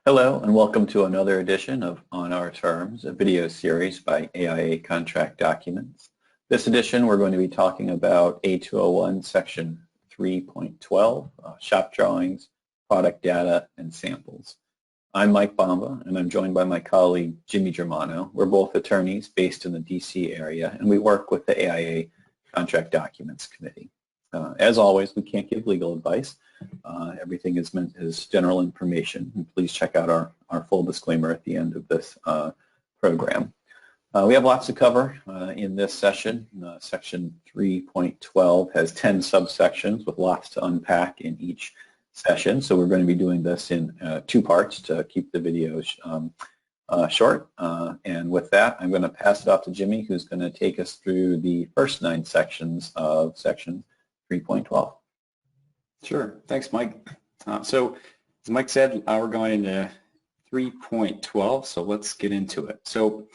Hello and welcome to another edition of On Our Terms, a video series by AIA Contract Documents. This edition we're going to be talking about A201 Section 3.12, shop drawings, product data, and samples. I'm Mike Bomba and I'm joined by my colleague Jimmy Germano. We're both attorneys based in the DC area and we work with the AIA Contract Documents Committee. As always, we can't give legal advice. Everything is meant as general information. And please check out our full disclaimer at the end of this program. We have lots to cover in this session. Section 3.12 has 10 subsections with lots to unpack in each session. So we're going to be doing this in two parts to keep the videos short. And with that, I'm going to pass it off to Jimmy, who's going to take us through the first 9 sections of Section 3.12. Sure. Thanks, Mike. So as Mike said, we're going into 3.12, so let's get into it. So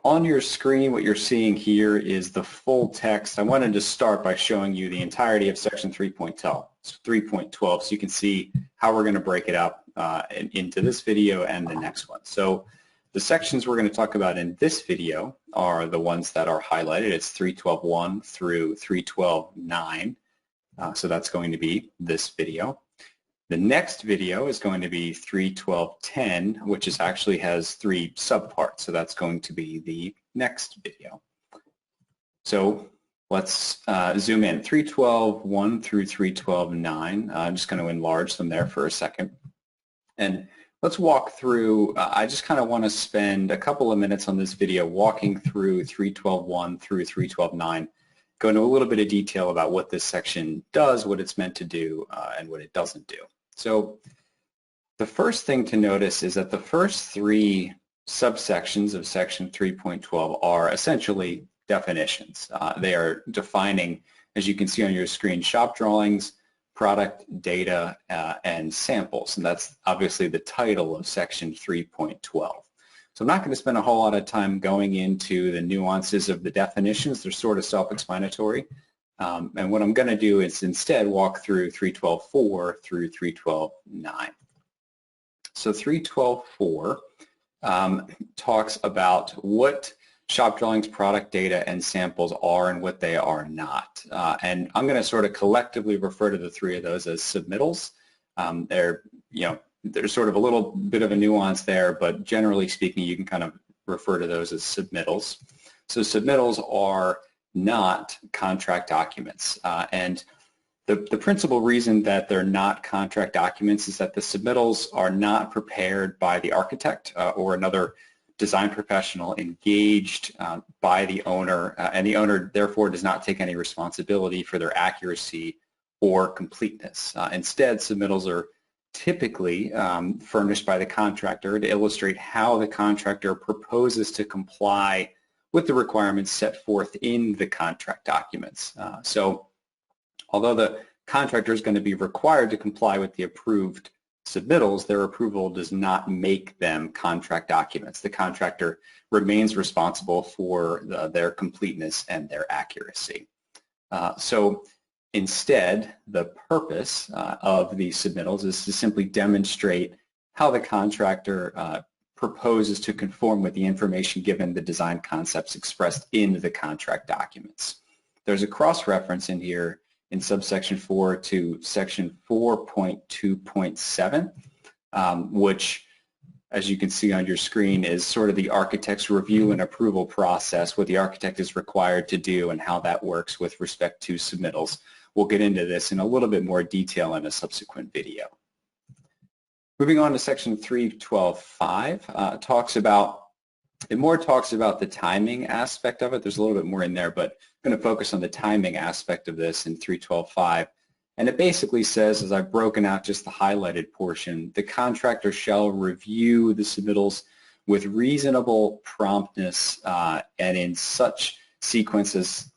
on your screen, what you're seeing here is the full text. I wanted to start by showing you the entirety of Section 3.12, so you can see how we're going to break it up into this video and the next one. So the sections we're going to talk about in this video are the ones that are highlighted. It's 3.12.1 through 3.12.9. So that's going to be this video. The next video is going to be 3.12.10, which actually has 3 subparts. So that's going to be the next video. So let's zoom in. 3.12.1 through 3.12.9. I'm just going to enlarge them there for a second. And let's walk through. I just kind of want to spend a couple of minutes on this video walking through 3.12.1 through 3.12.9. Go into a little bit of detail about what this section does, what it's meant to do, and what it doesn't do. So the first thing to notice is that the first 3 subsections of Section 3.12 are essentially definitions. They are defining, as you can see on your screen, shop drawings, product data, and samples. And that's obviously the title of Section 3.12. So I'm not going to spend a whole lot of time going into the nuances of the definitions. They're sort of self-explanatory. And what I'm going to do is instead walk through 3.12.4 through 3.12.9. So 3.12.4 talks about what shop drawings, product data, and samples are and what they are not. And I'm going to sort of collectively refer to the 3 of those as submittals. There's sort of a little bit of a nuance there, but generally speaking, you can kind of refer to those as submittals. So submittals are not contract documents. And the principal reason that they're not contract documents is that the submittals are not prepared by the architect or another design professional engaged by the owner, and the owner therefore does not take any responsibility for their accuracy or completeness. Instead, submittals are typically furnished by the contractor to illustrate how the contractor proposes to comply with the requirements set forth in the contract documents. So although the contractor is going to be required to comply with the approved submittals, their approval does not make them contract documents. The contractor remains responsible for their completeness and their accuracy. Instead, the purpose of these submittals is to simply demonstrate how the contractor proposes to conform with the information given the design concepts expressed in the contract documents. There's a cross-reference in here in subsection 4 to section 4.2.7, which, as you can see on your screen, is sort of the architect's review and approval process, what the architect is required to do and how that works with respect to submittals. We'll get into this in a little bit more detail in a subsequent video. Moving on to section 3.12.5, talks about the timing aspect of it. There's a little bit more in there, but I'm going to focus on the timing aspect of this in 3.12.5. And it basically says, as I've broken out just the highlighted portion, the contractor shall review the submittals with reasonable promptness and in such sequences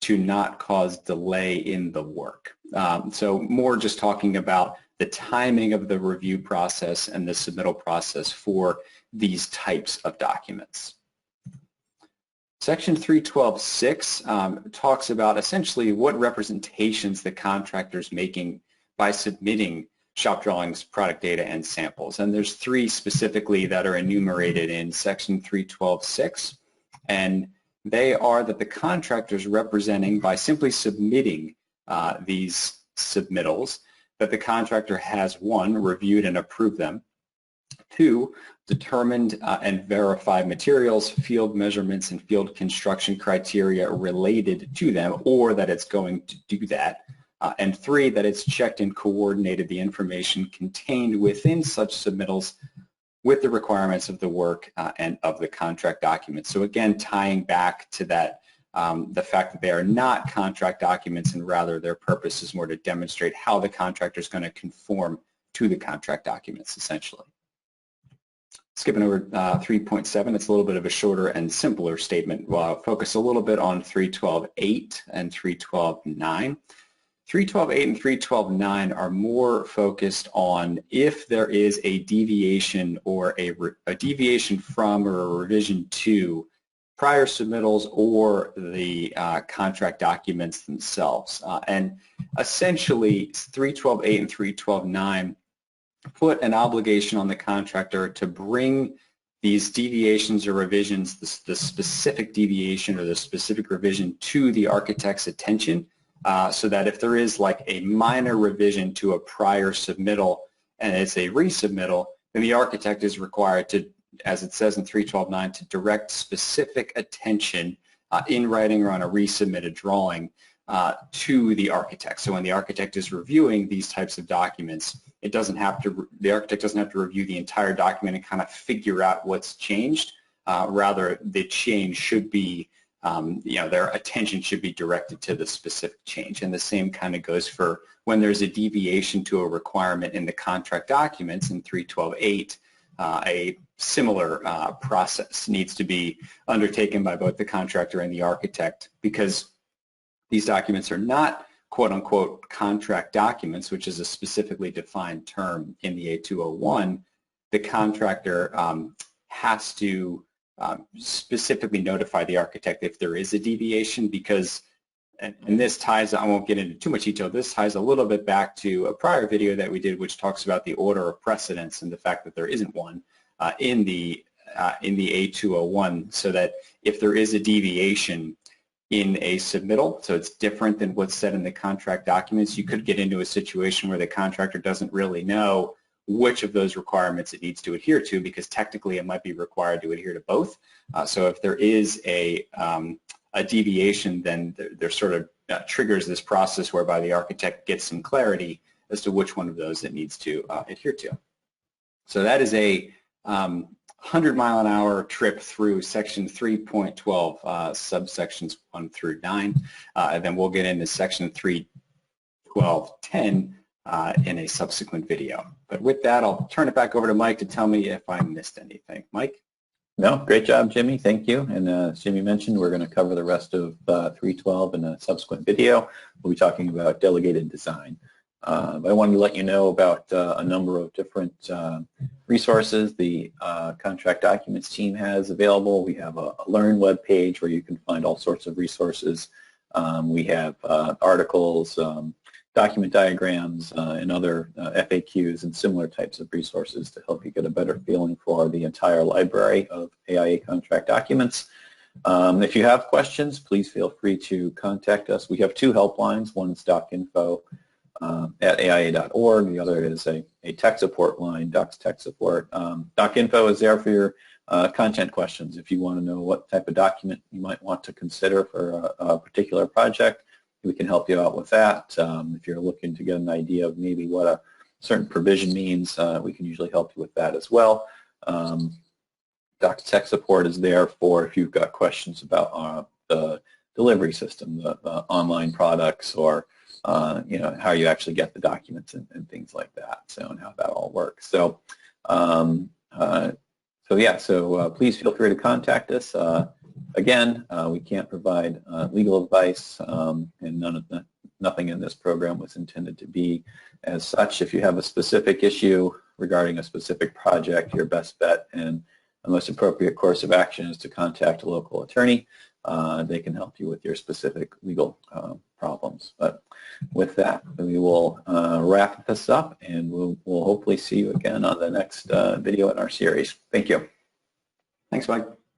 to not cause delay in the work. So more just talking about the timing of the review process and the submittal process for these types of documents. Section 3.12.6 talks about essentially what representations the contractor is making by submitting shop drawings, product data, and samples. And there's 3 specifically that are enumerated in section 312.6, and they are that the contractor is representing by simply submitting these submittals, that the contractor has 1, reviewed and approved them, 2, determined and verified materials, field measurements, and field construction criteria related to them, or that it's going to do that, and 3, that it's checked and coordinated the information contained within such submittals with the requirements of the work and of the contract documents. So again, tying back to that, the fact that they are not contract documents, and rather their purpose is more to demonstrate how the contractor is going to conform to the contract documents, essentially. Skipping over 3.7, it's a little bit of a shorter and simpler statement. We'll focus a little bit on 312.8 and 312.9. 312.8 and 312.9 are more focused on if there is a deviation or a deviation from or a revision to prior submittals or the contract documents themselves. And essentially 312.8 and 312.9 put an obligation on the contractor to bring these deviations or revisions, the specific deviation or the specific revision, to the architect's attention, so that if there is like a minor revision to a prior submittal and it's a resubmittal, then the architect is required to, as it says in 312.9, to direct specific attention in writing or on a resubmitted drawing to the architect. So when the architect is reviewing these types of documents, the architect doesn't have to review the entire document and kind of figure out what's changed. Rather, the change should be, their attention should be directed to the specific change. And the same kind of goes for when there's a deviation to a requirement in the contract documents in 312.8. A similar process needs to be undertaken by both the contractor and the architect, because these documents are not quote-unquote contract documents, which is a specifically defined term in the A201. The contractor has to specifically notify the architect if there is a deviation, because, and this ties, I won't get into too much detail, this ties a little bit back to a prior video that we did, which talks about the order of precedence and the fact that there isn't one in the A201, so that if there is a deviation in a submittal, so it's different than what's said in the contract documents, you could get into a situation where the contractor doesn't really know which of those requirements it needs to adhere to, because technically it might be required to adhere to both. So if there is a deviation, then there sort of triggers this process whereby the architect gets some clarity as to which one of those it needs to adhere to. So that is a 100-mile-an-hour trip through section 3.12, subsections 1 through 9, and then we'll get into section 3.12.10 in a subsequent video. But with that, I'll turn it back over to Mike to tell me if I missed anything. Mike? No, great job, Jimmy. Thank you. And as Jimmy mentioned, we're going to cover the rest of 3.12 in a subsequent video. We'll be talking about delegated design. I wanted to let you know about a number of different resources the contract documents team has available. We have a Learn web page where you can find all sorts of resources. We have articles, document diagrams, and other FAQs and similar types of resources to help you get a better feeling for the entire library of AIA contract documents. If you have questions, please feel free to contact us. We have 2 helplines. One is docinfo at AIA.org. The other is a tech support line, Doc's Tech Support. DocInfo is there for your content questions. If you want to know what type of document you might want to consider for a particular project, we can help you out with that. If you're looking to get an idea of maybe what a certain provision means, we can usually help you with that as well. Doc's Tech Support is there for if you've got questions about the delivery system, the online products, or how you actually get the documents and things like that, so, and how that all works. So, please feel free to contact us. Again, we can't provide legal advice, and nothing in this program was intended to be as such. If you have a specific issue regarding a specific project, your best bet and the most appropriate course of action is to contact a local attorney. they can help you with your specific legal problems. But with that, we will wrap this up, and we'll hopefully see you again on the next video in our series. Thank you. Thanks, Mike.